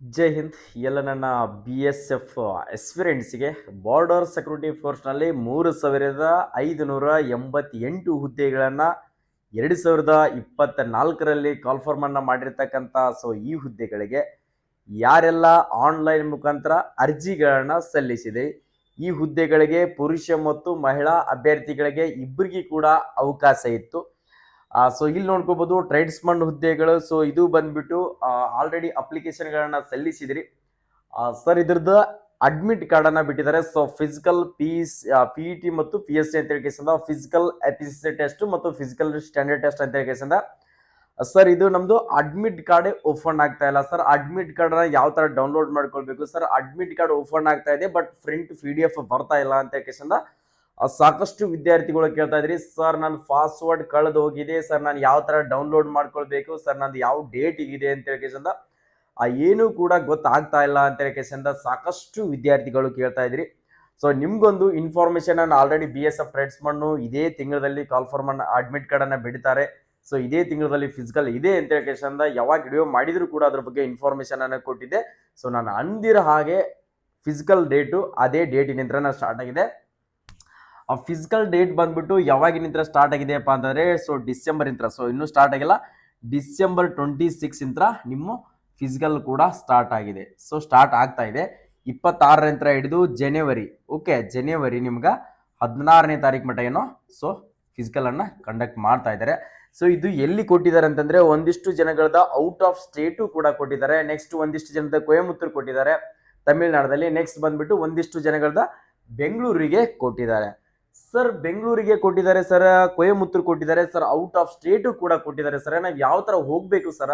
ಜೈ ಹಿಂದ್. ಎಲ್ಲ ನನ್ನ BSF ಎಸ್ಪಿರೆಂಟ್ಸ್ಗೆ border security ಫೋರ್ಸ್ನಲ್ಲಿ 3,588 ಹುದ್ದೆಗಳನ್ನು 2024ರಲ್ಲಿ ಕಾಲ್ಫಾರ್ಮನ್ನು ಮಾಡಿರ್ತಕ್ಕಂಥ ಈ ಹುದ್ದೆಗಳಿಗೆ ಯಾರೆಲ್ಲ ಆನ್ಲೈನ್ ಮುಖಾಂತರ ಅರ್ಜಿಗಳನ್ನು ಸಲ್ಲಿಸಿದೆ, ಈ ಹುದ್ದೆಗಳಿಗೆ ಪುರುಷ ಮತ್ತು ಮಹಿಳಾ ಅಭ್ಯರ್ಥಿಗಳಿಗೆ ಇಬ್ಬರಿಗೂ ಕೂಡ ಅವಕಾಶ ಇತ್ತು. ಇಲ್ಲಿ ನೋಡ್ಕೋಬಹುದು ಟ್ರೇಡ್ಸ್ಮನ್ ಹುದ್ದೆಗಳು. ಇದು ಬಂದ್ಬಿಟ್ಟು ಆಲ್ರೆಡಿ ಅಪ್ಲಿಕೇಶನ್ಗಳನ್ನ ಸಲ್ಲಿಸಿದ್ರಿ ಸರ್. ಇದ್ರದ್ದು ಅಡ್ಮಿಟ್ ಕಾರ್ಡ್ ಅನ್ನ ಬಿಟ್ಟಿದ್ದಾರೆ. ಫಿಸಿಕಲ್ PET ಮತ್ತು PSC ಅಂತ ಹೇಳಿಕೆಸಿಂದ ಫಿಸಿಕಲ್ ಎಫಿಷಿಯನ್ಸಿ ಟೆಸ್ಟ್ ಮತ್ತು ಫಿಸಿಕಲ್ ಸ್ಟ್ಯಾಂಡರ್ಡ್ ಟೆಸ್ಟ್ ಅಂತ ಹೇಳಿಕೆಸಿಂದ ಸರ್ ಇದು ನಮ್ದು ಅಡ್ಮಿಟ್ ಕಾರ್ಡ್ ಓಪನ್ ಆಗ್ತಾ ಇಲ್ಲ ಸರ್. ಅಡ್ಮಿಟ್ ಕಾರ್ಡ್ ನ ಯಾವ ತರ ಡೌನ್ಲೋಡ್ ಮಾಡ್ಕೊಳ್ಬೇಕು ಸರ್? ಅಡ್ಮಿಟ್ ಕಾರ್ಡ್ ಓಪನ್ ಆಗ್ತಾ ಇದೆ, ಬಟ್ ಪ್ರಿಂಟ್ PDF ಬರ್ತಾ ಇಲ್ಲ ಅಂತ ಹೇಳಿಕೆಸಿಂದ ಸಾಕಷ್ಟು ವಿದ್ಯಾರ್ಥಿಗಳು ಕೇಳ್ತಾ ಇದ್ರಿ. ಸರ್ ನನ್ನ ಪಾಸ್ವರ್ಡ್ ಕಳೆದು ಹೋಗಿದೆ ಸರ್, ನಾನು ಯಾವ ತರ ಡೌನ್ಲೋಡ್ ಮಾಡ್ಕೊಳ್ಬೇಕು ಸರ್, ನಂದು ಯಾವ ಡೇಟ್ ಇದೆ ಅಂತ ಹೇಳಿಕೆಸಿಂದ ಏನು ಕೂಡ ಗೊತ್ತಾಗ್ತಾ ಇಲ್ಲ ಅಂತ ಹೇಳಿಕೆಸಿಂದ ಸಾಕಷ್ಟು ವಿದ್ಯಾರ್ಥಿಗಳು ಕೇಳ್ತಾ ಇದ್ರಿ. ನಿಮ್ಗೊಂದು ಇನ್ಫಾರ್ಮೇಶನ್ ಅನ್ನು ಆಲ್ರೆಡಿ BSF ಟ್ರೇಡ್ಸ್ಮನ್ ಇದೇ ತಿಂಗಳಲ್ಲಿ ಕಾಲ್ಫಾರ್ಮ್ ಅಡ್ಮಿಟ್ ಕಾರ್ಡ್ ಅನ್ನ ಬಿಡ್ತಾರೆ. ಇದೇ ತಿಂಗಳಲ್ಲಿ ಫಿಸಿಕಲ್ ಇದೆ ಅಂತ ಹೇಳಿಕೆಸಿಂದ ಯಾವಾಗ ವಿಡಿಯೋ ಮಾಡಿದ್ರು ಕೂಡ ಅದ್ರ ಬಗ್ಗೆ ಇನ್ಫಾರ್ಮೇಶನ್ ಅನ್ನ ಕೊಟ್ಟಿದ್ದೆ. ನಾನು ಅಂದಿರೋ ಹಾಗೆ ಫಿಸಿಕಲ್ ಡೇಟು ಅದೇ ಡೇಟಿನಿಂದ ಸ್ಟಾರ್ಟ್ ಆಗಿದೆ. ಆ ಫಿಸಿಕಲ್ ಡೇಟ್ ಬಂದ್ಬಿಟ್ಟು ಯಾವಾಗಿನಿಂದ ಸ್ಟಾರ್ಟ್ ಆಗಿದೆಯಪ್ಪ ಅಂತಂದ್ರೆ ಡಿಸೆಂಬರ್ ಇಂತ್ರ. ಇನ್ನೂ ಸ್ಟಾರ್ಟ್ ಆಗಿಲ್ಲ. ಡಿಸೆಂಬರ್ 26 ನಿಮ್ಮ ಫಿಸಿಕಲ್ ಕೂಡ ಸ್ಟಾರ್ಟ್ ಆಗಿದೆ. ಸ್ಟಾರ್ಟ್ ಆಗ್ತಾ ಇದೆ 26ರಿಂದ ಹಿಡಿದು ಜನವರಿ. ಓಕೆ, ಜನವರಿ ನಿಮ್ಗೆ 16ನೇ ತಾರೀಕು ಮಟ್ಟ ಏನೋ ಫಿಸಿಕಲ್ ಅನ್ನ ಕಂಡಕ್ಟ್ ಮಾಡ್ತಾ ಇದ್ದಾರೆ. ಇದು ಎಲ್ಲಿ ಕೊಟ್ಟಿದ್ದಾರೆ ಅಂತಂದ್ರೆ ಒಂದಿಷ್ಟು ಜನಗಳದ ಔಟ್ ಆಫ್ ಸ್ಟೇಟು ಕೂಡ ಕೊಟ್ಟಿದ್ದಾರೆ. ನೆಕ್ಸ್ಟ್ ಒಂದಿಷ್ಟು ಜನದ ಕೊಯಮತ್ತೂರು ಕೊಟ್ಟಿದ್ದಾರೆ ತಮಿಳುನಾಡಲ್ಲಿ. ನೆಕ್ಸ್ಟ್ ಬಂದ್ಬಿಟ್ಟು ಒಂದಿಷ್ಟು ಜನಗಳದ ಬೆಂಗಳೂರಿಗೆ ಕೊಟ್ಟಿದ್ದಾರೆ ಸರ್. ಬೆಂಗಳೂರಿಗೆ ಕೊಟ್ಟಿದ್ದಾರೆ ಸರ್, ಕೊಯಮತ್ತೂರು ಕೊಟ್ಟಿದ್ದಾರೆ ಸರ್, ಔಟ್ ಆಫ್ ಸ್ಟೇಟು ಕೂಡ ಕೊಟ್ಟಿದ್ದಾರೆ ಸರ್. ನಾವು ಯಾವ ತರ ಹೋಗ್ಬೇಕು ಸರ್?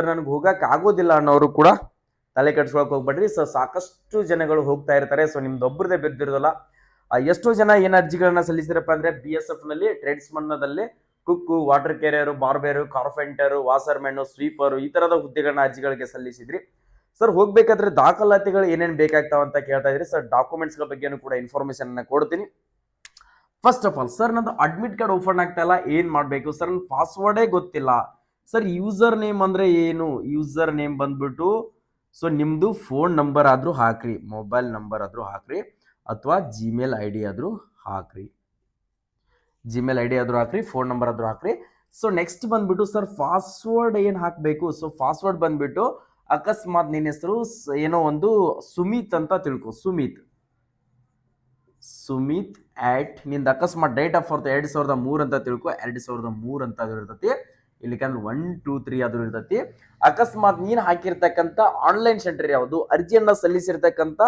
ನನಗೆ ಹೋಗಕ್ ಆಗೋದಿಲ್ಲ ಅನ್ನೋರು ಕೂಡ ತಲೆ ಕೆಡ್ಸ್ಕೊಳಕ್ ಹೋಗ್ಬೇಡ್ರಿ ಸರ್. ಸಾಕಷ್ಟು ಜನಗಳು ಹೋಗ್ತಾ ಇರ್ತಾರೆ. ನಿಮ್ದೊಬ್ಬರದೇ ಬಿದ್ದಿರೋದಲ್ಲ. ಎಷ್ಟೋ ಜನ ಏನ್ ಅರ್ಜಿಗಳನ್ನ ಸಲ್ಲಿಸಿರಪ್ಪ ಅಂದ್ರೆ BSF ನಲ್ಲಿ ಟ್ರೇಡ್ಸ್ಮನ್ನಲ್ಲಿ ಕುಕ್ಕು, ವಾಟರ್ ಕ್ಯಾರಿಯರ್, ಬಾರ್ಬೇರು, ಕಾರ್ಪೆಂಟರ್, ವಾಸರ್ಮೆನ್, ಸ್ವೀಪರ್ ಈ ತರದ ಹುದ್ದೆಗಳನ್ನ ಅರ್ಜಿಗಳಿಗೆ ಸಲ್ಲಿಸಿದ್ರಿ ಸರ್. ಹೋಗ್ಬೇಕಾದ್ರೆ ದಾಖಲಾತಿಗಳು ಏನೇನ್ ಬೇಕಾಗ್ತಾವ ಅಂತ ಕೇಳ್ತಾ ಇದ್ರಿ ಸರ್. ಡಾಕ್ಯುಮೆಂಟ್ಸ್ ಗಳ ಬಗ್ಗೆನೂ ಕೂಡ ಇನ್ಫಾರ್ಮೇಶನ್ ಅನ್ನ ಕೊಡ್ತೀನಿ. ಫಸ್ಟ್ ಆಫ್ ಆಲ್ ಸರ್, ನಂದು ಅಡ್ಮಿಟ್ ಕಾರ್ಡ್ ಓಪನ್ ಆಗ್ತಾ ಇಲ್ಲ, ಏನ್ ಮಾಡ್ಬೇಕು ಸರ್? ನನ್ನ ಪಾಸ್ವರ್ಡೇ ಗೊತ್ತಿಲ್ಲ ಸರ್. ಯೂಸರ್ ನೇಮ್ ಅಂದ್ರೆ ಏನು? ಯೂಸರ್ ನೇಮ್ ಬಂದ್ಬಿಟ್ಟು ನಿಮ್ದು ಫೋನ್ ನಂಬರ್ ಆದ್ರೂ ಹಾಕ್ರಿ, ಮೊಬೈಲ್ ನಂಬರ್ ಆದ್ರೂ ಹಾಕ್ರಿ, ಅಥವಾ ಜಿಮೇಲ್ ID ಆದ್ರೂ ಹಾಕ್ರಿ. ಜಿಮೇಲ್ ID ಆದ್ರೂ ಹಾಕ್ರಿ, ಫೋನ್ ನಂಬರ್ ಆದ್ರೂ ಹಾಕ್ರಿ. ನೆಕ್ಸ್ಟ್ ಬಂದ್ಬಿಟ್ಟು ಸರ್ ಪಾಸ್ವರ್ಡ್ ಏನ್ ಹಾಕ್ಬೇಕು? ಪಾಸ್ವರ್ಡ್ ಬಂದ್ಬಿಟ್ಟು ಅಕಸ್ಮಾತ್ ನಿನ್ನ ಹೆಸರು ಏನೋ ಒಂದು ಸುಮಿತ್ ಅಂತ ತಿಳ್ಕೊ. ಸುಮಿತ್ ನಿಂದ ಅಕಸ್ಮಾತ್ ಡೇಟ್ ಆಫ್ ಬರ್ತ್ 2003 ಅಂತ ತಿಳ್ಕೊ. 2003 ಅಂತ ಇರ್ತತಿ. ಇಲ್ಲಿಕಂದ್ರೆ 1 2 3 ಆದ್ರೂ ಇರ್ತತಿ. ಅಕಸ್ಮಾತ್ ನೀನ್ ಹಾಕಿರ್ತಕ್ಕಂಥ ಆನ್ಲೈನ್ ಸೆಂಟರ್ ಯಾವುದು, ಅರ್ಜಿಯನ್ನ ಸಲ್ಲಿಸಿರ್ತಕ್ಕಂಥ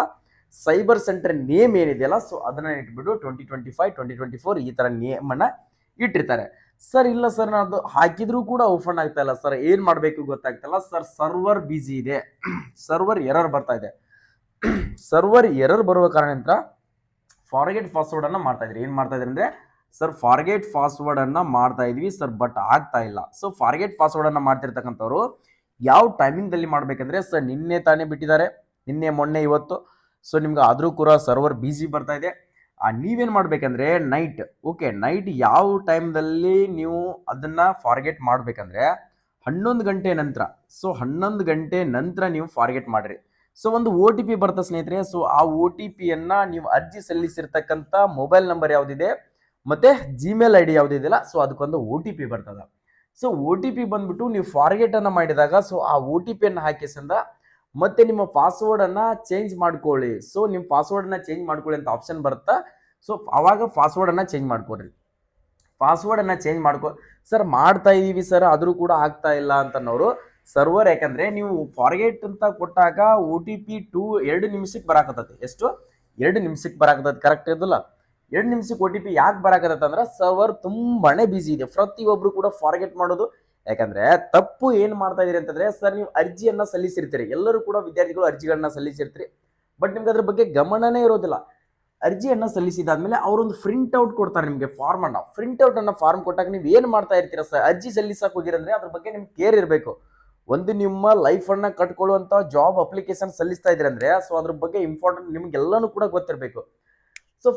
ಸೈಬರ್ ಸೆಂಟರ್ ನೇಮ್ ಏನಿದೆಯಲ್ಲ ಅದನ್ನ ಇಟ್ಬಿಟ್ಟು 2025 2024 ಈ ತರ ನೇಮ್ ಅನ್ನ ಇಟ್ಟಿರ್ತಾರೆ ಸರ್. ಇಲ್ಲ ಸರ್, ನಾನು ಅದು ಹಾಕಿದ್ರೂ ಕೂಡ ಓಪನ್ ಆಗ್ತಾ ಇಲ್ಲ ಸರ್, ಏನ್ ಮಾಡ್ಬೇಕು ಗೊತ್ತಾಗ್ತಿಲ್ಲ ಸರ್. ಸರ್ವರ್ ಬಿಸಿ ಇದೆ, ಸರ್ವರ್ ಎರರ್ ಬರ್ತಾ ಇದೆ. ಸರ್ವರ್ ಎರರ್ ಬರುವ ಕಾರಣದಿಂದ ಫಾರ್ಗೆಟ್ ಪಾಸ್ವರ್ಡ್ ಅನ್ನ ಮಾಡ್ತಾ ಇದ್ರಿ. ಏನ್ ಮಾಡ್ತಾ ಇದ್ರಿ ಅಂದ್ರೆ ಸರ್, ಫಾರ್ಗೆಟ್ ಪಾಸ್ವರ್ಡ್ ಅನ್ನ ಮಾಡ್ತಾ ಇದ್ವಿ ಸರ್, ಬಟ್ ಆಗ್ತಾ ಇಲ್ಲ. ಫಾರ್ಗೆಟ್ ಪಾಸ್ವರ್ಡ್ ಅನ್ನ ಮಾಡ್ತಿರ್ತಕ್ಕಂಥವ್ರು ಯಾವ ಟೈಮಿಂಗ್ ದಲ್ಲಿ ಮಾಡ್ಬೇಕಂದ್ರೆ ಸರ್, ನಿನ್ನೆ ತಾನೇ ಬಿಟ್ಟಿದ್ದಾರೆ, ನಿನ್ನೆ ಮೊನ್ನೆ ಇವತ್ತು. ನಿಮ್ಗೆ ಆದ್ರೂ ಕೂಡ ಸರ್ವರ್ ಬಿಸಿ ಬರ್ತಾ ಇದೆ. ನೀವೇನ್ ಮಾಡ್ಬೇಕಂದ್ರೆ ನೈಟ್, ಓಕೆ, ನೈಟ್ ಯಾವ ಟೈಮ್ದಲ್ಲಿ ನೀವು ಅದನ್ನ ಫಾರ್ಗೆಟ್ ಮಾಡ್ಬೇಕಂದ್ರೆ 11 ಗಂಟೆ ನಂತರ. 11 ಗಂಟೆ ನಂತರ ನೀವು ಫಾರ್ಗೆಟ್ ಮಾಡ್ರಿ. ಒಂದು OTP ಬರ್ತಾ ಸ್ನೇಹಿತರೆ. ಆ OTP ಯನ್ನ ನೀವು ಅರ್ಜಿ ಸಲ್ಲಿಸಿರ್ತಕ್ಕಂಥ ಮೊಬೈಲ್ ನಂಬರ್ ಯಾವ್ದಿದೆ ಮತ್ತೆ ಜಿಮೇಲ್ ID ಯಾವ್ದಿದೆಯಲ್ಲ ಅದಕ್ಕೊಂದು OTP ಬರ್ತದ. OTP ಬಂದ್ಬಿಟ್ಟು ನೀವು ಫಾರ್ಗೆಟ್ ಅನ್ನ ಮಾಡಿದಾಗ ಆ OTP ಅನ್ನ ಹಾಕಿಸಿಂದ ಮತ್ತೆ ನಿಮ್ಮ ಪಾಸ್ವರ್ಡ್ ಅನ್ನ ಚೇಂಜ್ ಮಾಡ್ಕೊಳ್ಳಿ. ನಿಮ್ಮ ಪಾಸ್ವರ್ಡ್ ಅನ್ನ ಚೇಂಜ್ ಮಾಡ್ಕೊಳ್ಳಿ ಅಂತ ಆಪ್ಷನ್ ಬರುತ್ತಾ. ಅವಾಗ ಪಾಸ್ವರ್ಡ್ ಅನ್ನ ಚೇಂಜ್ ಮಾಡ್ಕೊಡ್ರಿ. ಪಾಸ್ವರ್ಡ್ ಅನ್ನ ಚೇಂಜ್ ಮಾಡ್ಕೊ ಸರ್. ಮಾಡ್ತಾ ಇದೀವಿ ಸರ್, ಆದ್ರೂ ಕೂಡ ಆಗ್ತಾ ಇಲ್ಲ ಅಂತನೋರು ಸರ್ವರ್, ಯಾಕಂದ್ರೆ ನೀವು ಫಾರ್ಗೆಟ್ ಅಂತ ಕೊಟ್ಟಾಗ OTP 2 ನಿಮಿಷಕ್ಕೆ ಬರಾಕತ್ತೈತಿ. ಎಷ್ಟು? 2 ನಿಮಿಷಕ್ಕೆ ಬರಾಕತ್ತೈತಿ. ಕರೆಕ್ಟ್ ಇರಲ್ಲ? 2 ನಿಮಿಷಕ್ಕೆ OTP ಯಾಕೆ ಬರಾಕತ್ತೈತೆ ಅಂದ್ರೆ ಸರ್ವರ್ ತುಂಬಾನೇ ಬಿಸಿ ಇದೆ. ಪ್ರತಿಯೊಬ್ರು ಕೂಡ ಫಾರ್ಗೆಟ್ ಮಾಡೋದು. ಯಾಕಂದ್ರೆ ತಪ್ಪು ಏನ್ ಮಾಡ್ತಾ ಇದೀರಿ ಅಂತಂದ್ರೆ ಸರ್, ನೀವು ಅರ್ಜಿಯನ್ನ ಸಲ್ಲಿಸಿರ್ತೀರಿ, ಎಲ್ಲರೂ ಕೂಡ ವಿದ್ಯಾರ್ಥಿಗಳು ಅರ್ಜಿಗಳನ್ನ ಸಲ್ಲಿಸಿರ್ತೀರಿ, ಬಟ್ ನಿಮ್ಗೆ ಅದ್ರ ಬಗ್ಗೆ ಗಮನನೇ ಇರೋದಿಲ್ಲ. ಅರ್ಜಿಯನ್ನ ಸಲ್ಲಿಸಿದಾದ್ಮೇಲೆ ಅವರೊಂದು ಪ್ರಿಂಟ್ ಔಟ್ ಕೊಡ್ತಾರೆ ನಿಮಗೆ, ಫಾರ್ಮ್ ಅನ್ನ. ಪ್ರಿಂಟ್ ಔಟ್ ಅನ್ನ ಫಾರ್ಮ್ ಕೊಟ್ಟಾಗ ನೀವು ಏನ್ ಮಾಡ್ತಾ ಇರ್ತೀರಾ ಸರ್? ಅರ್ಜಿ ಸಲ್ಲಿಸಕ್ ಹೋಗಿರಂದ್ರೆ ಅದ್ರ ಬಗ್ಗೆ ನಿಮ್ಗೆ ಕೇರ್ ಇರಬೇಕು. ಒಂದು ನಿಮ್ಮ ಲೈಫ್ ಅನ್ನ ಕಟ್ಕೊಳ್ಳುವಂತ ಜಾಬ್ ಅಪ್ಲಿಕೇಶನ್ ಸಲ್ಲಿಸ್ತಾ ಇದ್ರಿ ಅಂದ್ರೆ ಅದ್ರ ಬಗ್ಗೆ ಇಂಪಾರ್ಟೆಂಟ್ ನಿಮ್ಗೆಲ್ಲಾನು ಕೂಡ ಗೊತ್ತಿರಬೇಕು.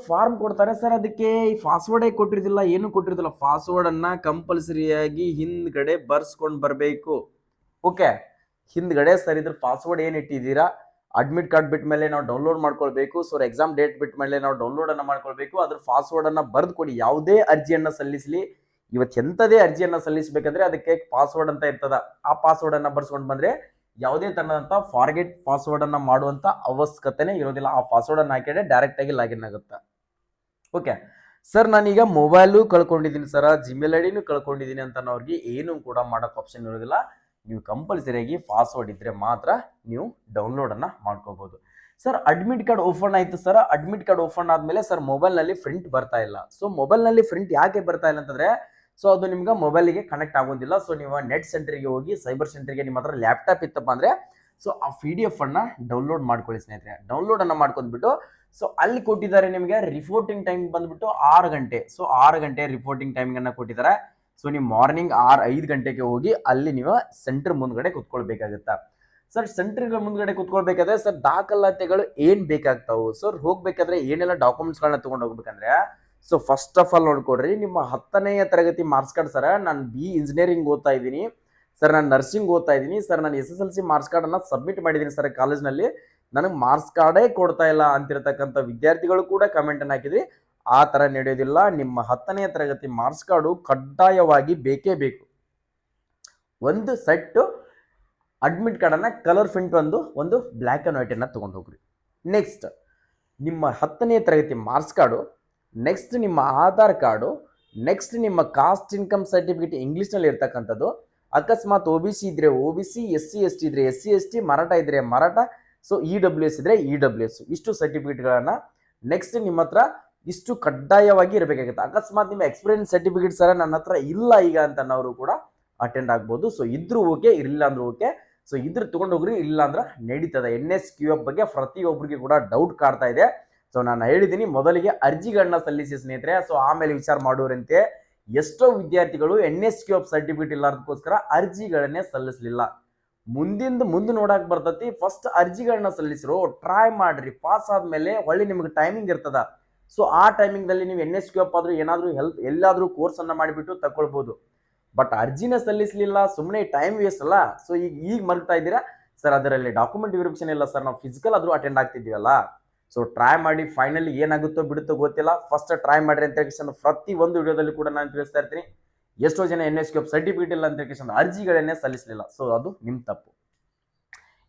ಫಾರ್ಮ್ ಕೊಡ್ತಾರೆ ಸರ್, ಅದಕ್ಕೆ ಈ ಪಾಸ್ವರ್ಡೇ ಕೊಟ್ಟಿರೋದಿಲ್ಲ, ಏನು ಕೊಟ್ಟಿರೋದಿಲ್ಲ. ಪಾಸ್ವರ್ಡ್ ಅನ್ನ ಕಂಪಲ್ಸರಿಯಾಗಿ ಹಿಂದ್ಗಡೆ ಬರ್ಸ್ಕೊಂಡು ಬರಬೇಕು. ಓಕೆ, ಹಿಂದ್ಗಡೆ ಸರ್ ಇದ್ರ ಪಾಸ್ವರ್ಡ್ ಏನು ಇಟ್ಟಿದ್ದೀರಾ, ಅಡ್ಮಿಟ್ ಕಾರ್ಡ್ ಬಿಟ್ಟ ಮೇಲೆ ನಾವು ಡೌನ್ಲೋಡ್ ಮಾಡ್ಕೊಳ್ಬೇಕು. ಸೊ ಎಕ್ಸಾಮ್ ಡೇಟ್ ಬಿಟ್ಟ ಮೇಲೆ ನಾವು ಡೌನ್ಲೋಡ್ ಅನ್ನ ಮಾಡ್ಕೊಳ್ಬೇಕು. ಅದ್ರ ಪಾಸ್ವರ್ಡ್ ಅನ್ನ ಬರೆದು ಕೊಡಿ. ಯಾವುದೇ ಅರ್ಜಿಯನ್ನ ಸಲ್ಲಿಸಲಿ, ಇವತ್ತು ಎಂಥದೇ ಅರ್ಜಿಯನ್ನ ಸಲ್ಲಿಸಬೇಕಂದ್ರೆ ಅದಕ್ಕೆ ಪಾಸ್ವರ್ಡ್ ಅಂತ ಇರ್ತದ. ಆ ಪಾಸ್ವರ್ಡ್ ಅನ್ನ ಬರ್ಸ್ಕೊಂಡು ಬಂದ್ರೆ ಯಾವುದೇ ತರದಂತ ಫಾರ್ಗೆಟ್ ಪಾಸ್ವರ್ಡ್ ಅನ್ನ ಮಾಡುವಂತ ಅವಶ್ಯಕತೆನೇ ಇರೋದಿಲ್ಲ. ಆ ಪಾಸ್ವರ್ಡ್ ಅನ್ನ ಹಾಕಿದ್ರೆ ಡೈರೆಕ್ಟ್ ಆಗಿ ಲಾಗಿನ್ ಆಗುತ್ತೆ. ಓಕೆ ಸರ್, ನಾನೀಗ ಮೊಬೈಲು ಕಳ್ಕೊಂಡಿದ್ದೀನಿ ಸರ್, ಜಿಮೇಲ್ ಐಡಿನೂ ಕಳ್ಕೊಂಡಿದ್ದೀನಿ ಅಂತ ಅವ್ರಿಗೆ ಏನು ಕೂಡ ಮಾಡೋಕೆ ಆಪ್ಷನ್ ಇರೋದಿಲ್ಲ. ನೀವು ಕಂಪಲ್ಸರಿಯಾಗಿ ಪಾಸ್ವರ್ಡ್ ಇದ್ರೆ ಮಾತ್ರ ನೀವು ಡೌನ್ಲೋಡ್ ಅನ್ನ ಮಾಡ್ಕೋಬಹುದು. ಸರ್ ಅಡ್ಮಿಟ್ ಕಾರ್ಡ್ ಓಪನ್ ಆಯ್ತು ಸರ್, ಅಡ್ಮಿಟ್ ಕಾರ್ಡ್ ಓಪನ್ ಆದ್ಮೇಲೆ ಸರ್ ಮೊಬೈಲ್ ನಲ್ಲಿ ಪ್ರಿಂಟ್ ಬರ್ತಾ ಇಲ್ಲ. ಸೊ ಮೊಬೈಲ್ ನಲ್ಲಿ ಪ್ರಿಂಟ್ ಯಾಕೆ ಬರ್ತಾ ಇಲ್ಲ ಅಂತಂದ್ರೆ, ಸೊ ಅದು ನಿಮ್ಗೆ ಮೊಬೈಲ್ಗೆ ಕನೆಕ್ಟ್ ಆಗೋದಿಲ್ಲ. ಸೊ ನೀವು ನೆಟ್ ಸೆಂಟರ್ಗೆ ಹೋಗಿ, ಸೈಬರ್ ಸೆಂಟರ್ಗೆ ನಿಮ್ಮ ಹತ್ರ ಲ್ಯಾಪ್ಟಾಪ್ ಇತ್ತಪ್ಪ ಅಂದ್ರೆ ಸೊ ಆ PDF ಅನ್ನ ಡೌನ್ಲೋಡ್ ಮಾಡ್ಕೊಳ್ಳಿ ಸ್ನೇಹಿತರೆ. ಡೌನ್ಲೋಡ್ ಅನ್ನ ಮಾಡ್ಕೊಂಡ್ಬಿಟ್ಟು ಸೊ ಅಲ್ಲಿ ಕೊಟ್ಟಿದ್ದಾರೆ ನಿಮಗೆ ರಿಪೋರ್ಟಿಂಗ್ ಟೈಮ್ ಬಂದ್ಬಿಟ್ಟು 6 ಗಂಟೆ. ಸೊ 6 ಗಂಟೆ ರಿಪೋರ್ಟಿಂಗ್ ಟೈಮಿಂಗ್ ಅನ್ನ ಕೊಟ್ಟಿದ್ದಾರೆ. ಸೊ ನೀವು ಮಾರ್ನಿಂಗ್ 5 ಗಂಟೆಗೆ ಹೋಗಿ ಅಲ್ಲಿ ನೀವು ಸೆಂಟರ್ ಮುಂದ್ಗಡೆ ಕುತ್ಕೊಳ್ಬೇಕಾಗುತ್ತಾ. ಸರ್ ಸೆಂಟರ್ ಮುಂದ್ಗಡೆ ಕುತ್ಕೊಳ್ಬೇಕಾದ್ರೆ ಸರ್ ದಾಖಲಾತಿಗಳು ಏನ್ ಬೇಕಾಗ್ತಾವು ಸರ್, ಹೋಗ್ಬೇಕಾದ್ರೆ ಏನೆಲ್ಲ ಡಾಕ್ಯುಮೆಂಟ್ಸ್ ಗಳನ್ನ ತಗೊಂಡು ಹೋಗ್ಬೇಕಂದ್ರೆ, ಸೊ ಫಸ್ಟ್ ಆಫ್ ಆಲ್ ನೋಡ್ಕೊಡ್ರಿ ನಿಮ್ಮ 10ನೇ ತರಗತಿ ಮಾರ್ಕ್ಸ್ ಕಾರ್ಡ್. ಸರ್ ನಾನು BE ಇಂಜಿನಿಯರಿಂಗ್ ಓದ್ತಾ ಇದ್ದೀನಿ ಸರ್, ನಾನು ನರ್ಸಿಂಗ್ ಓದ್ತಾ ಇದ್ದೀನಿ ಸರ್, ನಾನು SSLC ಮಾರ್ಕ್ಸ್ ಕಾರ್ಡ್ ಅನ್ನ ಸಬ್ಮಿಟ್ ಮಾಡಿದ್ದೀನಿ ಸರ್ ಕಾಲೇಜ್ನಲ್ಲಿ, ನನಗೆ ಮಾರ್ಕ್ಸ್ ಕಾರ್ಡೇ ಕೊಡ್ತಾ ಇಲ್ಲ ಅಂತಿರತಕ್ಕಂಥ ವಿದ್ಯಾರ್ಥಿಗಳು ಕೂಡ ಕಮೆಂಟ್ ಅನ್ನು ಹಾಕಿದ್ರಿ. ಆ ತರ ನಡೆಯೋದಿಲ್ಲ. ನಿಮ್ಮ 10ನೇ ತರಗತಿ ಮಾರ್ಕ್ಸ್ ಕಾರ್ಡು ಕಡ್ಡಾಯವಾಗಿ ಬೇಕೇ ಬೇಕು. ಒಂದು ಸೆಟ್ ಅಡ್ಮಿಟ್ ಕಾರ್ಡ್ ಅನ್ನ ಕಲರ್ ಪ್ರಿಂಟ್ ಒಂದು ಬ್ಲ್ಯಾಕ್ ಅಂಡ್ ವೈಟ್ ಅನ್ನ ತಗೊಂಡು ಹೋಗ್ರಿ. ನೆಕ್ಸ್ಟ್ ನಿಮ್ಮ 10ನೇ ತರಗತಿ ಮಾರ್ಕ್ಸ್ ಕಾರ್ಡು, ನೆಕ್ಸ್ಟ್ ನಿಮ್ಮ ಆಧಾರ್ ಕಾರ್ಡು, ನೆಕ್ಸ್ಟ್ ನಿಮ್ಮ ಕಾಸ್ಟ್ ಇನ್ಕಮ್ ಸರ್ಟಿಫಿಕೇಟ್ ಇಂಗ್ಲಿಷ್ನಲ್ಲಿ ಇರ್ತಕ್ಕಂಥದ್ದು, ಅಕಸ್ಮಾತ್ OBC ಇದ್ರೆ OBC, SC ST ಇದ್ರೆ SC ST, ಮರಾಠ ಇದ್ರೆ ಮರಾಠ, ಸೊ EWS ಇದ್ರೆ EWS, ಇಷ್ಟು ಸರ್ಟಿಫಿಕೇಟ್ಗಳನ್ನ ನೆಕ್ಸ್ಟ್ ನಿಮ್ಮ ಹತ್ರ ಇಷ್ಟು ಕಡ್ಡಾಯವಾಗಿ ಇರಬೇಕಾಗುತ್ತೆ. ಅಕಸ್ಮಾತ್ ನಿಮ್ಮ ಎಕ್ಸ್ಪೀರಿಯನ್ಸ್ ಸರ್ಟಿಫಿಕೇಟ್ ಸರ್ ನನ್ನ ಹತ್ರ ಇಲ್ಲ ಈಗ ಅಂತ ಅನ್ನೋರು ಕೂಡ ಅಟೆಂಡ್ ಆಗ್ಬೋದು. ಸೊ ಇದ್ರು ಓಕೆ, ಇರಲಿಲ್ಲ ಅಂದ್ರೂ ಓಕೆ. ಸೊ ಇದ್ರ ತಗೊಂಡು ಹೋಗ್ರಿ, ಇಲ್ಲ ಅಂದ್ರೆ ನಡೀತದೆ. NSQF ಬಗ್ಗೆ ಪ್ರತಿಯೊಬ್ಬರಿಗೆ ಕೂಡ ಡೌಟ್ ಕಾಡ್ತಾ ಇದೆ. ಸೊ ನಾನು ಹೇಳಿದ್ದೀನಿ ಮೊದಲಿಗೆ ಅರ್ಜಿಗಳನ್ನ ಸಲ್ಲಿಸಿ ಸ್ನೇಹಿತರೆ, ಸೊ ಆಮೇಲೆ ವಿಚಾರ ಮಾಡೋರಂತೆ. ಎಷ್ಟೋ ವಿದ್ಯಾರ್ಥಿಗಳು NSQF ಸರ್ಟಿಫಿಕೇಟ್ ಇಲ್ಲಾರ್ದಕ್ಕೋಸ್ಕರ ಅರ್ಜಿಗಳನ್ನೇ ಸಲ್ಲಿಸಲಿಲ್ಲ. ಮುಂದೆ ನೋಡಕ್ ಬರ್ತತಿ. ಫಸ್ಟ್ ಅರ್ಜಿಗಳನ್ನ ಸಲ್ಲಿಸಿರೋ, ಟ್ರೈ ಮಾಡ್ರಿ. ಪಾಸ್ ಆದ್ಮೇಲೆ ಒಳ್ಳೆ ನಿಮ್ಗೆ ಟೈಮಿಂಗ್ ಇರ್ತದ. ಸೊ ಆ ಟೈಮಿಂಗ್ ದಲ್ಲಿ ನೀವು NSQF ಆದ್ರೂ ಏನಾದ್ರೂ ಹೆಲ್ಪ್ ಎಲ್ಲಾದ್ರೂ ಕೋರ್ಸ್ ಅನ್ನ ಮಾಡಿಬಿಟ್ಟು ತಗೊಳ್ಬಹುದು. ಬಟ್ ಅರ್ಜಿನ ಸಲ್ಲಿಸಲಿಲ್ಲ, ಸುಮ್ಮನೆ ಟೈಮ್ ವೇಸ್ಟ್ ಅಲ್ಲ. ಸೊ ಈಗ ಮರ್ತಾ ಇದ್ದೀರಾ ಸರ್, ಅದರಲ್ಲಿ ಡಾಕ್ಯುಮೆಂಟ್ ವೆರಿಫಿಕೇಶನ್ ಇಲ್ಲ ಸರ್, ನಾವು ಫಿಸಿಕಲ್ ಆದ್ರೂ ಅಟೆಂಡ್ ಆಗ್ತಿದ್ವಲ್ಲ. ಸೊ ಟ್ರೈ ಮಾಡಿ, ಫೈನಲಿ ಏನಾಗುತ್ತೋ ಬಿಡುತ್ತೋ ಗೊತ್ತಿಲ್ಲ, ಫಸ್ಟ್ ಟ್ರೈ ಮಾಡ್ರಿ ಅಂತ ಹೇಳಿ ಪ್ರತಿ ಒಂದು ವಿಡಿಯೋದಲ್ಲಿ ಕೂಡ ನಾನು ತಿಳಿಸ್ತಾ ಇರ್ತೀನಿ. ಎಷ್ಟೋ ಜನ NSQF ಸರ್ಟಿಫಿಕೇಟ್ ಇಲ್ಲ ಅಂತ ಹೇಳಿ ಅರ್ಜಿಗಳನ್ನೇ ಸಲ್ಲಿಸಲಿಲ್ಲ. ಸೊ ಅದು ನಿಮ್ ತಪ್ಪು.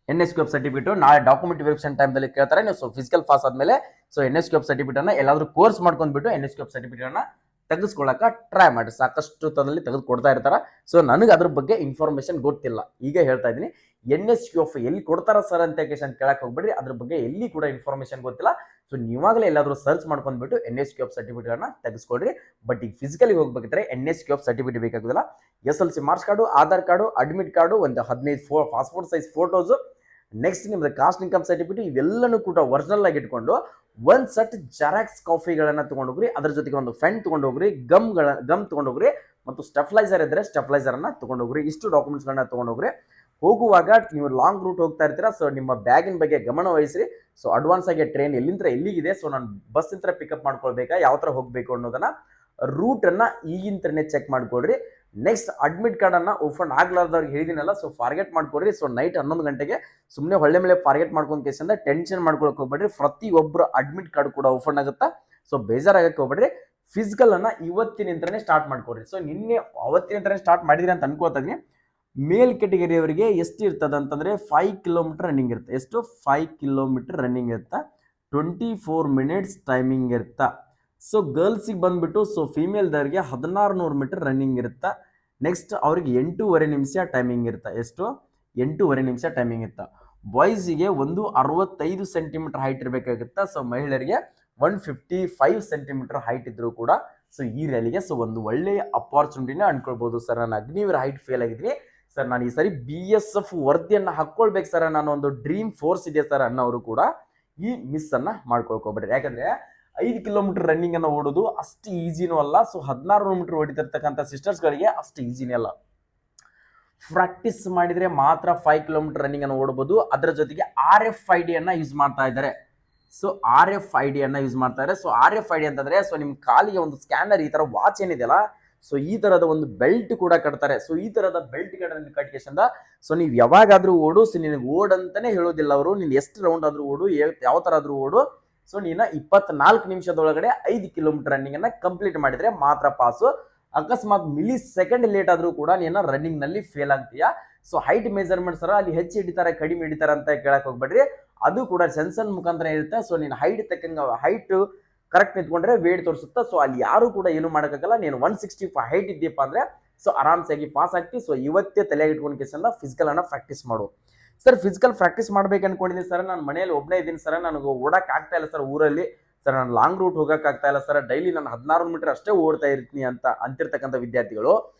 NSQF ಸರ್ಟಿಫಿಕೇಟ್ ನಾಳೆ ಡಾಕ್ಯುಮೆಂಟ್ ವೆರಿಫಿಕೇಶನ್ ಟೈಮ್ದಲ್ಲಿ ಕೇಳ್ತಾರೆ. ನೀವು ಸೊ ಫಿಸಿಕಲ್ ಪಾಸ್ ಆದ್ಮೇಲೆ ಸೊ NSQF ಸರ್ಟಿಫಿಕೇಟ್ ಅನ್ನ ಎಲ್ಲಾದ್ರೂ ಕೋರ್ಸ್ ಮಾಡ್ಕೊಂಡ್ಬಿಟ್ಟು NSQF ಸರ್ಟಿಫಿಕೇಟ್ ಅನ್ನ ತೆಗೆಸ್ಕೊಳ್ಳಕ ಟ್ರೈ ಮಾಡಿ. ಸಾಕಷ್ಟು ತದಲ್ಲಿ ತೆಗೆದುಕೊಡ್ತಾ ಇರ್ತಾರ. ಸೊ ನನಗೆ ಅದ್ರ ಬಗ್ಗೆ ಇನ್ಫಾರ್ಮೇಶನ್ ಗೊತ್ತಿಲ್ಲ, ಈಗ ಹೇಳ್ತಾ ಇದ್ದೀನಿ. NSQF ಎಲ್ಲಿ ಕೊಡ್ತಾರ ಸರ್ ಅಂತ ಕೇಳಕ್ ಹೋಗ್ಬೇಡ್ರಿ, ಅದ್ರ ಬಗ್ಗೆ ಎಲ್ಲಿ ಕೂಡ ಇನ್ಫಾರ್ಮೇಶನ್ ಗೊತ್ತಿಲ್ಲ. ಸೊ ನೀವಾಗಲೇ ಎಲ್ಲಾದ್ರೂ ಸರ್ಚ್ ಮಾಡ್ಕೊಂಡ್ಬಿಟ್ಟು NSQF ಸರ್ಟಿಫಿಕೇಟ್ ಅನ್ನ ತೆಗೆಸ್ಕೊಡ್ರಿ. ಬಟ್ ಈಗ ಫಿಸಿಕಲಿ ಹೋಗ್ಬೇಕಿದ್ರೆ NSQF ಸರ್ಟಿಫಿಕೇಟ್ ಬೇಕಾಗುದಿಲ್ಲ. SLC marks card, Aadhaar card, admit card, ಒಂದು 15 ಪಾಸ್ಪೋರ್ಟ್ ಸೈಜ್ ಫೋಟೋಸ್, ನೆಕ್ಸ್ಟ್ ನಿಮ್ದು ಕಾಸ್ಟ್ ಇನ್ಕಮ್ ಸರ್ಟಿಫಿಕೇಟ್, ಇವೆಲ್ಲನೂ ಕೂಡ ಒರಿಜಿನಲ್ ಆಗಿ ಇಟ್ಕೊಂಡು ಒಂದ್ ಸೆಟ್ ಜೆರಾಕ್ಸ್ ಕಾಪಿಗಳನ್ನ ತಗೊಂಡೋಗ್ರಿ. ಅದ್ರ ಜೊತೆಗೆ ಒಂದು ಪೆನ್ ತಗೊಂಡೋಗ್ರಿ, ಗಮ್ ತಗೊಂಡೋಗ್ರಿ, ಮತ್ತು ಸ್ಟೆಫ್ಲೈಸರ್ ಇದ್ರೆ ಸ್ಟೆಫ್ಲೈಸರ್ ಅನ್ನ ತಗೊಂಡೋಗ್ರಿ. ಇಷ್ಟು ಡಾಕ್ಯುಮೆಂಟ್ಸ್ ಗಳನ್ನ ತಗೊಂಡೋಗ್ರಿ. ಹೋಗುವಾಗ ನೀವು ಲಾಂಗ್ ರೂಟ್ ಹೋಗ್ತಾ ಇರ್ತೀರಾ, ಸೊ ನಿಮ್ಮ ಬ್ಯಾಗಿನ ಬಗ್ಗೆ ಗಮನ ವಹಿಸ್ರಿ. ಸೊ ಅಡ್ವಾನ್ಸ್ ಆಗಿ ಟ್ರೈನ್ ಎಲ್ಲಿಂದ ಎಲ್ಲಿಗಿದೆ, ಸೊ ನಾನು ಬಸ್ ಇಂತ್ರ ಪಿಕಪ್ ಮಾಡ್ಕೊಳ್ಬೇಕಾ, ಯಾವ ತರ ಹೋಗ್ಬೇಕು ಅನ್ನೋದನ್ನ ರೂಟ್ ಅನ್ನ ಈಗಿಂತನೇ ಚೆಕ್ ಮಾಡ್ಕೊಡ್ರಿ. ನೆಕ್ಸ್ಟ್ ಅಡ್ಮಿಟ್ ಕಾರ್ಡ್ ಅನ್ನ ಓಪನ್ ಆಗ್ಲಾರ್ದವ್ರಿಗೆ ಹೇಳಿದಿನಲ್ಲ, ಸೊ ಫಾರ್ಗೆಟ್ ಮಾಡ್ಕೊಡ್ರಿ. ಸೊ ನೈಟ್ 11 ಗಂಟೆಗೆ ಸುಮ್ಮನೆ ಹೊಳ್ಳೆ ಮೇಲೆ ಫಾರ್ಗೆಟ್ ಮಾಡ್ಕೊಂಡ್ ಕೇಸಿಂದ ಟೆನ್ಷನ್ ಮಾಡ್ಕೊಳಕ್ ಹೋಗ್ಬೇಡ್ರಿ. ಪ್ರತಿಯೊಬ್ಬರು ಅಡ್ಮಿಟ್ ಕಾರ್ಡ್ ಕೂಡ ಓಪನ್ ಆಗುತ್ತಾ. ಸೊ ಬೇಜಾರಾಗಕ್ಕೆ ಹೋಗ್ಬೇಡ್ರಿ. ಫಿಸಿಕಲ್ ಅನ್ನ ಇವತ್ತಿನಿಂದನೇ ಸ್ಟಾರ್ಟ್ ಮಾಡ್ಕೊಡ್ರಿ. ಸೊ ನಿನ್ನೆ ಅವತ್ತಿನಿಂದನೇ ಸ್ಟಾರ್ಟ್ ಮಾಡಿದ್ರಿ ಅಂತ ಅನ್ಕೋತಾ ಇದೀನಿ. ಮೇಲ್ ಕೆಟಗರಿ ಅವರಿಗೆ ಎಷ್ಟು ಇರ್ತದೆ ಅಂತಂದ್ರೆ 5 ಕಿಲೋಮೀಟರ್ ರನ್ನಿಂಗ್ ಇರುತ್ತೆ. ಎಷ್ಟು 5 ಕಿಲೋಮೀಟರ್ ರನ್ನಿಂಗ್ ಇರುತ್ತಾ, 24 ಮಿನಿಟ್ಸ್ ಟೈಮಿಂಗ್ ಇರುತ್ತಾ. ಸೊ ಗರ್ಲ್ಸಿಗೆ ಬಂದ್ಬಿಟ್ಟು ಸೊ ಫೀಮೇಲ್ದವ್ರಿಗೆ 1600 ಮೀಟರ್ ರನ್ನಿಂಗ್ ಇರುತ್ತಾ. ನೆಕ್ಸ್ಟ್ ಅವ್ರಿಗೆ 8.5 ನಿಮಿಷ ಟೈಮಿಂಗ್ ಇರುತ್ತಾ. ಎಷ್ಟು 8.5 ನಿಮಿಷ ಟೈಮಿಂಗ್ ಇರುತ್ತಾ. ಬಾಯ್ಸಿಗೆ 165 ಸೆಂಟಿಮೀಟರ್ ಹೈಟ್ ಇರಬೇಕಾಗುತ್ತಾ. ಸೊ ಮಹಿಳೆಯರಿಗೆ 155 ಸೆಂಟಿಮೀಟರ್ ಹೈಟ್ ಇದ್ರು ಕೂಡ ಸೊ ಈ ರ್ಯಾಲಿಗೆ ಸೊ ಒಂದು ಒಳ್ಳೆಯ ಅಪಾರ್ಚುನಿಟಿನ ಅನ್ಕೊಳ್ಬಹುದು. ಸರ್ ನಾನು ಅಗ್ನಿವೀರ ಹೈಟ್ ಫೇಲ್ ಆಗಿದ್ದೀನಿ ಸರ್, ನಾನು ಈ ಸರಿ BSF ವರದಿಯನ್ನ ಹಾಕೊಳ್ಬೇಕು ಸರ್, ನಾನು ಒಂದು ಡ್ರೀಮ್ ಫೋರ್ಸ್ ಇದೆ ಸರ್ ಅನ್ನೋರು ಕೂಡ ಈ ಮಿಸ್ ಅನ್ನ ಮಾಡ್ಕೊಳ್ಕೋಬೇಡ್ರಿ. ಯಾಕಂದ್ರೆ 5 ಕಿಲೋಮೀಟರ್ ರನ್ನಿಂಗ್ ಅನ್ನ ಓಡೋದು ಅಷ್ಟು ಈಸಿನೂ ಅಲ್ಲ. ಸೊ 16 ಮೀಟರ್ ಹೊಡಿತಿರ್ತಕ್ಕಂಥ ಸಿಸ್ಟರ್ಸ್ ಗಳಿಗೆ ಅಷ್ಟು ಈಸಿನೇ ಅಲ್ಲ. ಪ್ರಾಕ್ಟೀಸ್ ಮಾಡಿದ್ರೆ ಮಾತ್ರ 5 ಕಿಲೋಮೀಟರ್ ರನ್ನಿಂಗ್ ಅನ್ನು ಓಡಬಹುದು. ಅದರ ಜೊತೆಗೆ RFID ಅನ್ನ ಯೂಸ್ ಮಾಡ್ತಾ ಇದ್ದಾರೆ. ಸೊ RFID ಅನ್ನ ಯೂಸ್ ಮಾಡ್ತಾ ಇದ್ದಾರೆ. ಸೊ RFID ಅಂತಂದ್ರೆ ಸೊ ನಿಮ್ ಕಾಲಿಗೆ ಒಂದು ಸ್ಕ್ಯಾನರ್, ಈ ತರ ವಾಚ್ ಏನಿದೆಯಲ್ಲ, ಸೊ ಈ ತರದ ಒಂದು ಬೆಲ್ಟ್ ಕೂಡ ಕಟ್ತಾರೆ. ಸೊ ಈ ತರದ ಬೆಲ್ಟ್ ಕಟ್ಕೇಶಂದ ಸೊ ನೀವು ಯಾವಾಗಾದ್ರೂ ಓಡು, ಸೊ ನಿನಗೆ ಓಡ್ ಅಂತಾನೆ ಹೇಳೋದಿಲ್ಲ ಅವರು. ನೀನ್ ಎಷ್ಟು ರೌಂಡ್ ಆದ್ರೂ ಓಡು, ಯಾವ ತರ ಆದ್ರೂ ಓಡು, ಸೊ ನೀನ 24 ನಿಮಿಷದೊಳಗಡೆ 5 ಕಿಲೋಮೀಟರ್ ರನ್ನಿಂಗ್ ಅನ್ನ ಕಂಪ್ಲೀಟ್ ಮಾಡಿದ್ರೆ ಮಾತ್ರ ಪಾಸು. ಅಕಸ್ಮಾತ್ ಮಿಲಿ ಸೆಕೆಂಡ್ ಲೇಟ್ ಆದ್ರೂ ಕೂಡ ನೀನ ರನ್ನಿಂಗ್ ನಲ್ಲಿ ಫೇಲ್ ಆಗ್ತೀಯಾ. ಸೊ ಹೈಟ್ ಮೆಜರ್ಮೆಂಟ್ ಸರ ಅಲ್ಲಿ ಹೆಚ್ಚು ಹಿಡಿತಾರೆ ಕಡಿಮೆ ಹಿಡಿತಾರೆ ಅಂತ ಕೇಳಕ್ ಹೋಗ್ಬೇಡ್ರಿ, ಅದು ಕೂಡ ಸೆನ್ಸನ್ ಮುಖಾಂತರ ಇರುತ್ತೆ. ಸೊ ನೀನು ಹೈಟ್ ತಕ್ಕಂಗ ಹೈಟ್ ಕರೆಕ್ಟ್ ನಿಂತ್ಕೊಂಡ್ರೆ ವೇಟ್ ತೋರಿಸುತ್ತೆ. ಸೊ ಅಲ್ಲಿ ಯಾರು ಕೂಡ ಏನು ಮಾಡೋಕ್ಕಾಗಲ್ಲ. ನೀನು 165 ಹೈಟ್ ಇದ್ದೀಯಪ್ಪ ಅಂದ್ರೆ ಸೊ ಆರಾಮ್ಸಾಗಿ ಪಾಸ್ ಆಗ್ತಿ. ಸೊ ಇವತ್ತೇ ತಲೆಗೆ ಇಟ್ಕೊಂಡು ಕೇಸನ್ನ ಫಿಸಿಕಲ್ ಅನ್ನ ಪ್ರಾಕ್ಟೀಸ್ ಮಾಡು. ಸರ್ ಫಿಸಿಕಲ್ ಪ್ರಾಕ್ಟೀಸ್ ಮಾಡ್ಬೇಕು ಅನ್ಕೊಂಡಿದ್ದೀನಿ ಸರ್, ನಾನು ಮನೆಯಲ್ಲಿ ಒಬ್ಬನೇ ಇದ್ದೀನಿ ಸರ್, ನನಗೆ ಓಡಕ್ ಆಗ್ತಾ ಇಲ್ಲ ಸರ್ ಊರಲ್ಲಿ. ಸರ್ ನಾನು ಲಾಂಗ್ ರೂಟ್ ಹೋಗಕ್ ಆಗ್ತಾ ಇಲ್ಲ ಸರ್, ಡೈಲಿ ನಾನು 16 ಮೀಟರ್ ಅಷ್ಟೇ ಓಡ್ತಾ ಇರ್ತೀನಿ ಅಂತ ಅಂತಿರ್ತಕ್ಕಂಥ ವಿದ್ಯಾರ್ಥಿಗಳು.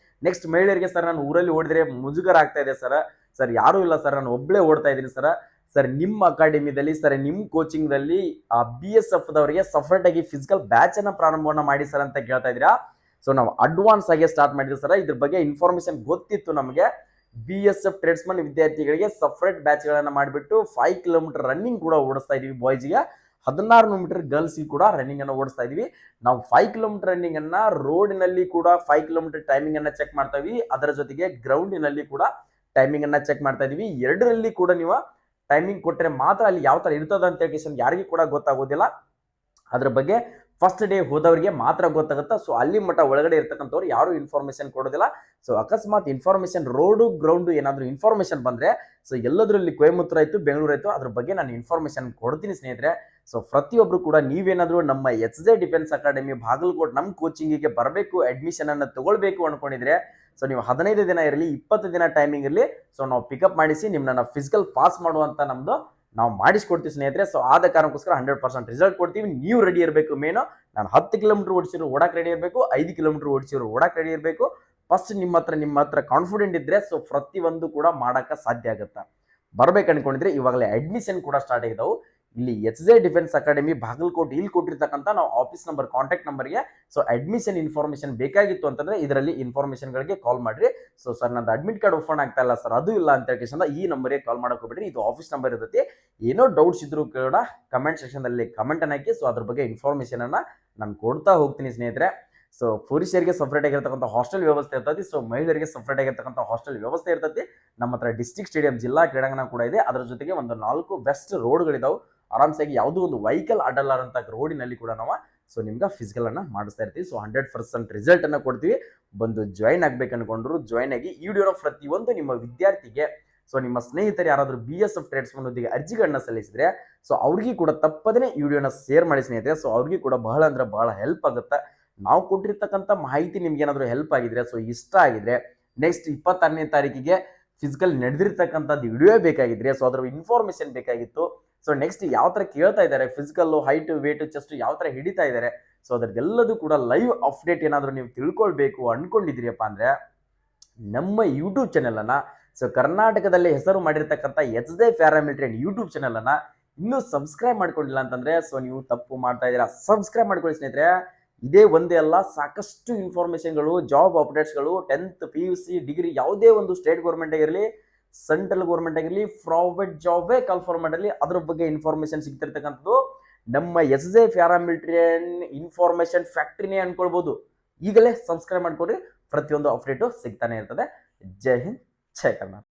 ನೆಕ್ಸ್ಟ್ ಮಹಿಳೆಯರಿಗೆ ಸರ್ ನಾನು ಊರಲ್ಲಿ ಓಡಿದ್ರೆ ಮುಜುಗರ ಆಗ್ತಾ ಇದೆ ಸರ್, ಸರ್ ಯಾರು ಇಲ್ಲ ಸರ್, ನಾನು ಒಬ್ಬಳೇ ಓಡ್ತಾ ಇದ್ದೀನಿ ಸರ್. ಸರ್ ನಿಮ್ಮ ಅಕಾಡೆಮಿದಲ್ಲಿ ಸರ್ ನಿಮ್ಮ ಕೋಚಿಂಗ್ ದಲ್ಲಿ BSF ದವರಿಗೆ ಸಪರೇಟ್ ಆಗಿ ಫಿಸಿಕಲ್ ಬ್ಯಾಚ್ ಅನ್ನ ಪ್ರಾರಂಭವನ್ನ ಮಾಡಿ ಸರ್ ಅಂತ ಕೇಳ್ತಾ ಇದ್ದೀರಾ. ಸೊ ನಾವು ಅಡ್ವಾನ್ಸ್ ಆಗಿ ಸ್ಟಾರ್ಟ್ ಮಾಡಿದ್ವಿ ಸರ್. ಇದ್ರ ಬಗ್ಗೆ ಇನ್ಫಾರ್ಮೇಶನ್ ಗೊತ್ತಿತ್ತು ನಮಗೆ. BSF ಟ್ರೇಡ್ಸ್ಮನ್ ವಿದ್ಯಾರ್ಥಿಗಳಿಗೆ ಸಪರೇಟ್ ಬ್ಯಾಚ್ ಗಳನ್ನ ಮಾಡಿಬಿಟ್ಟು 5 ಕಿಲೋಮೀಟರ್ ರನ್ನಿಂಗ್ ಕೂಡ ಓಡಿಸ್ತಾ ಇದೀವಿ ಬಾಯ್ಸ್ಗೆ, 16 ಮೀಟರ್ ಗರ್ಲ್ಸ್ ಕೂಡ ರನ್ನಿಂಗ್ ಅನ್ನು ಓಡಿಸ್ತಾ ಇದೀವಿ. ನಾವು 5 ಕಿಲೋಮೀಟರ್ ರನ್ನಿಂಗ್ ಅನ್ನ ರೋಡ್ನಲ್ಲಿ ಕೂಡ 5 ಕಿಲೋಮೀಟರ್ ಟೈಮಿಂಗ್ ಅನ್ನ ಚೆಕ್ ಮಾಡ್ತಾ ಇದೀವಿ, ಅದರ ಜೊತೆಗೆ ಗ್ರೌಂಡಿನಲ್ಲಿ ಕೂಡ ಟೈಮಿಂಗ್ ಅನ್ನ ಚೆಕ್ ಮಾಡ್ತಾ ಇದೀವಿ. ಎರಡರಲ್ಲಿ ಕೂಡ ನೀವು ಟೈಮಿಂಗ್ ಕೊಟ್ಟರೆ ಮಾತ್ರ ಅಲ್ಲಿ ಯಾವ ತರ ಇರ್ತದ ಅಂತ ಹೇಳಿ ಯಾರಿಗೂ ಕೂಡ ಗೊತ್ತಾಗೋದಿಲ್ಲ. ಅದ್ರ ಬಗ್ಗೆ ಫಸ್ಟ್ ಡೇ ಹೋದವರಿಗೆ ಮಾತ್ರ ಗೊತ್ತಾಗುತ್ತೆ. ಸೊ ಅಲ್ಲಿ ಮಟ್ಟ ಒಳಗಡೆ ಇರ್ತಕ್ಕಂಥವ್ರು ಯಾರು ಇನ್ಫಾರ್ಮೇಶನ್ ಕೊಡೋದಿಲ್ಲ. ಸೊ ಅಕಸ್ಮಾತ್ ಇನ್ಫಾರ್ಮೇಶನ್ ರೋಡು ಗ್ರೌಂಡ್ ಏನಾದ್ರು ಇನ್ಫಾರ್ಮೇಶನ್ ಬಂದ್ರೆ ಸೊ ಎಲ್ಲದರಲ್ಲಿ ಕೊಯಮತ್ತೂರು ಆಯ್ತು ಬೆಂಗಳೂರು ಆಯ್ತು ಅದ್ರ ಬಗ್ಗೆ ನಾನು ಇನ್ಫಾರ್ಮೇಶನ್ ಕೊಡ್ತೀನಿ ಸ್ನೇಹಿತರೆ. ಸೊ ಪ್ರತಿಯೊಬ್ರು ಕೂಡ ನೀವೇನಾದ್ರೂ ನಮ್ಮ HJ ಡಿಫೆನ್ಸ್ ಅಕಾಡೆಮಿ ಬಾಗಲಕೋಟ್ ನಮ್ಮ ಕೋಚಿಂಗಿಗೆ ಬರಬೇಕು, ಅಡ್ಮಿಷನ್ ಅನ್ನ ತಗೊಳ್ಬೇಕು ಅನ್ಕೊಂಡಿದ್ರೆ ಸೊ ನೀವು 15 ದಿನ ಇರಲಿ 20 ದಿನ ಟೈಮಿಂಗ್ ಇರಲಿ, ಸೊ ನಾವು ಪಿಕಪ್ ಮಾಡಿಸಿ ನಿಮ್ಮನ್ನ ಫಿಸಿಕಲ್ ಪಾಸ್ ಮಾಡುವಂತ ನಮ್ದು ನಾವು ಮಾಡಿಸ್ಕೊಡ್ತೀವಿ ಸ್ನೇಹಿತರೆ. ಸೊ ಆದ ಕಾರಣಕ್ಕೋಸ್ಕರ 100% ರಿಸಲ್ಟ್ ಕೊಡ್ತೀವಿ. ನೀವು ರೆಡಿ ಇರಬೇಕು. ಮೇನು ನಾನು 10 ಕಿಲೋಮೀಟರ್ ಓಡಿಸಿರೋ ಓಡಾಕ್ ರೆಡಿ ಇರಬೇಕು, 5 ಕಿಲೋಮೀಟರ್ ಓಡಿಸಿರೋ ಓಡಾಕ್ ರೆಡಿ ಇರಬೇಕು. ಫಸ್ಟ್ ನಿಮ್ಮ ಹತ್ರ ಕಾನ್ಫಿಡೆಂಟ್ ಇದ್ರೆ ಸೊ ಪ್ರತಿಯೊಂದು ಕೂಡ ಮಾಡಕ ಸಾಧ್ಯ ಆಗುತ್ತೆ. ಬರ್ಬೇಕು ಅನ್ಕೊಂಡಿದ್ರೆ ಇವಾಗಲೇ ಅಡ್ಮಿಷನ್ ಕೂಡ ಸ್ಟಾರ್ಟ್ ಆಗಿದಾವು. ಇಲ್ಲಿ HJ ಡಿಫೆನ್ಸ್ ಅಕಾಡೆಮಿ ಬಾಗಲಕೋಟ್ ಇಲ್ಲಿ ಕೊಟ್ಟಿರ್ತಕ್ಕಂಥ ನಾವು ಆಫೀಸ್ ನಂಬರ್ ಕಾಂಟ್ಯಾಕ್ಟ್ ನಂಬರ್ಗೆ ಸೊ ಅಡ್ಮಿಷನ್ ಇನ್ಫಾರ್ಮೇಶನ್ ಬೇಕಾಗಿತ್ತು ಅಂತಂದ್ರೆ ಇದರಲ್ಲಿ ಇನ್ಫಾರ್ಮೇಶನ್ಗಳಿಗೆ ಕಾಲ್ ಮಾಡ್ರಿ. ಸೊ ಸರ್ ನಂದು ಅಡ್ಮಿಟ್ ಕಾರ್ಡ್ ಓಪನ್ ಆಗ್ತಾ ಇಲ್ಲ ಸರ್, ಅದು ಇಲ್ಲ ಅಂತ ಹೇಳಿ ಈ ನಂಬರ್ಗೆ ಕಾಲ್ ಮಾಡಕ್ ಹೋಗ್ಬಿಡ್ರಿ. ಇದು ಆಫೀಸ್ ನಂಬರ್ ಇರುತ್ತೆ. ಏನೋ ಡೌಟ್ಸ್ ಇದ್ರು ಕೂಡ ಕಮೆಂಟ್ ಸೆಕ್ಷನ್ ಅಲ್ಲಿ ಕಮೆಂಟ್ ಅನ್ನ ಹಾಕಿ. ಸೊ ಅದ್ರ ಬಗ್ಗೆ ಇನ್ಫಾರ್ಮೇಶನ್ ಅನ್ನ ನಾನು ಕೊಡ್ತಾ ಹೋಗ್ತೀನಿ ಸ್ನೇಹಿತರೆ. ಸೊ ಪುರುಷರಿಗೆ ಸಪರೇಟ್ ಆಗಿರ್ತಕ್ಕಂಥ ಹಾಸ್ಟೆಲ್ ವ್ಯವಸ್ಥೆ ಇರ್ತೈತಿ, ಸೊ ಮಹಿಳೆಯರಿಗೆ ಸಪರೇಟ್ ಆಗಿರ್ತಕ್ಕಂಥ ಹಾಸ್ಟೆಲ್ ವ್ಯವಸ್ಥೆ ಇರ್ತೈತಿ. ನಮ್ಮ ಹತ್ರ ಡಿಸ್ಟ್ರಿಕ್ಟ್ ಸ್ಟೇಡಿಯಂ ಜಿಲ್ಲಾ ಕ್ರೀಡಾಂಗಣ ಕೂಡ ಇದೆ. ಅದರ ಜೊತೆಗೆ ಒಂದು 4 ಬೆಸ್ಟ್ ರೋಡ್ಗಳಿದಾವೆ. ಆರಾಮ್ಸಾಗಿ ಯಾವುದೋ ಒಂದು ವೆಹಿಕಲ್ ಅಡ್ಡಲಾರಂತ ರೋಡಿನಲ್ಲಿ ಕೂಡ ನಾವು ಸೊ ನಿಮ್ಗೆ ಫಿಸಿಕಲ್ ಅನ್ನ ಮಾಡಿಸ್ತಾ ಇರ್ತೀವಿ. ಸೊ 100% ರಿಸಲ್ಟ್ ಅನ್ನ ಕೊಡ್ತೀವಿ. ಬಂದು ಜಾಯಿನ್ ಆಗ್ಬೇಕು ಅನ್ಕೊಂಡ್ರು ಜಾಯಿನ್ ಆಗಿ. ಈ ವಿಡಿಯೋನ ಪ್ರತಿಯೊಂದು ನಿಮ್ಮ ವಿದ್ಯಾರ್ಥಿಗೆ ಸೊ ನಿಮ್ಮ ಸ್ನೇಹಿತರು ಯಾರಾದರೂ BSF ಟ್ರೇಡ್ಸ್ಮನ್ ಹುದ್ದೆಗೆ ಅರ್ಜಿಗಳನ್ನ ಸಲ್ಲಿಸಿದ್ರೆ ಸೊ ಅವ್ರಿಗೆ ಕೂಡ ತಪ್ಪದೇ ಈ ವಿಡಿಯೋನ ಶೇರ್ ಮಾಡಿ ಸ್ನೇಹಿತರೆ. ಸೊ ಅವ್ರಿಗೆ ಕೂಡ ಬಹಳ ಅಂದ್ರೆ ಬಹಳ ಹೆಲ್ಪ್ ಆಗುತ್ತೆ. ನಾವು ಕೊಟ್ಟಿರ್ತಕ್ಕಂಥ ಮಾಹಿತಿ ನಿಮ್ಗೆ ಏನಾದರೂ ಹೆಲ್ಪ್ ಆಗಿದ್ರೆ ಸೊ ಇಷ್ಟ ಆಗಿದ್ರೆ ನೆಕ್ಸ್ಟ್ 26ನೇ ತಾರೀಕಿಗೆ ಫಿಸಿಕಲ್ ನಡೆದಿರ್ತಕ್ಕಂಥದ್ದು ವಿಡಿಯೋ ಬೇಕಾಗಿದ್ರೆ ಸೊ ಅದರ ಇನ್ಫಾರ್ಮೇಶನ್ ಬೇಕಾಗಿತ್ತು. ಸೊ ನೆಕ್ಸ್ಟ್ ಯಾವ ತರ ಕೇಳ್ತಾ ಇದ್ದಾರೆ ಫಿಸಿಕಲ್ ಹೈಟ್ ವೇಟ್ ಚೆಸ್ಟ್ ಯಾವ ತರ ಹಿಡಿತಾ ಇದ್ದಾರೆ ಸೊ ಅದರದೆಲ್ಲದೂ ಕೂಡ ಲೈವ್ ಅಪ್ಡೇಟ್ ಏನಾದರೂ ನೀವು ತಿಳ್ಕೊಳ್ಬೇಕು ಅನ್ಕೊಂಡಿದ್ರಿಯಪ್ಪ ಅಂದ್ರೆ ನಮ್ಮ ಯೂಟ್ಯೂಬ್ ಚಾನೆಲ್ ಅನ್ನ ಸೊ ಕರ್ನಾಟಕದಲ್ಲಿ ಹೆಸರು ಮಾಡಿರ್ತಕ್ಕಂಥ HJ ಪ್ಯಾರಾಮಿಲಿಟರಿ ಯೂಟ್ಯೂಬ್ ಚಾನೆಲ್ ಅನ್ನ ಇನ್ನೂ ಸಬ್ಸ್ಕ್ರೈಬ್ ಮಾಡ್ಕೊಂಡಿಲ್ಲ ಅಂತಂದ್ರೆ ಸೊ ನೀವು ತಪ್ಪು ಮಾಡ್ತಾ ಇದ್ದೀರಾ. ಸಬ್ಸ್ಕ್ರೈಬ್ ಮಾಡ್ಕೊಳ್ಳಿ ಸ್ನೇಹಿತರೆ. ಇದೇ ಒಂದೇ ಅಲ್ಲ, ಸಾಕಷ್ಟು ಇನ್ಫಾರ್ಮೇಶನ್ಗಳು, ಜಾಬ್ ಅಪ್ಡೇಟ್ಸ್ಗಳು, 10th PUC ಡಿಗ್ರಿ ಯಾವುದೇ ಒಂದು ಸ್ಟೇಟ್ ಗೌರ್ಮೆಂಟ್ ಆಗಿರಲಿ, ಸೆಂಟ್ರಲ್ ಗೌರ್ಮೆಂಟ್ ಆಗಿರಲಿ, ಪ್ರೈವೇಟ್ ಜಾಬೇ ಕನ್ಫರ್ಮ್ ಆಗಲಿ, ಅದ್ರ ಬಗ್ಗೆ ಇನ್ಫಾರ್ಮೇಶನ್ ಸಿಗ್ತಿರ್ತಕ್ಕಂಥದ್ದು ನಮ್ಮ HJ ಪ್ಯಾರಾಮಿಲಿಟರಿಯನ್ ಇನ್ಫಾರ್ಮೇಶನ್ ಫ್ಯಾಕ್ಟ್ರಿನೇ ಅನ್ಕೊಳ್ಬಹುದು. ಈಗಲೇ ಸಬ್ಸ್ಕ್ರೈಬ್ ಮಾಡ್ಕೊಡ್ರಿ, ಪ್ರತಿಯೊಂದು ಅಪ್ಡೇಟು ಸಿಗ್ತಾನೆ ಇರ್ತದೆ. ಜೈ ಹಿಂದ್, ಜೈ ಕರ್ನಾಟಕ.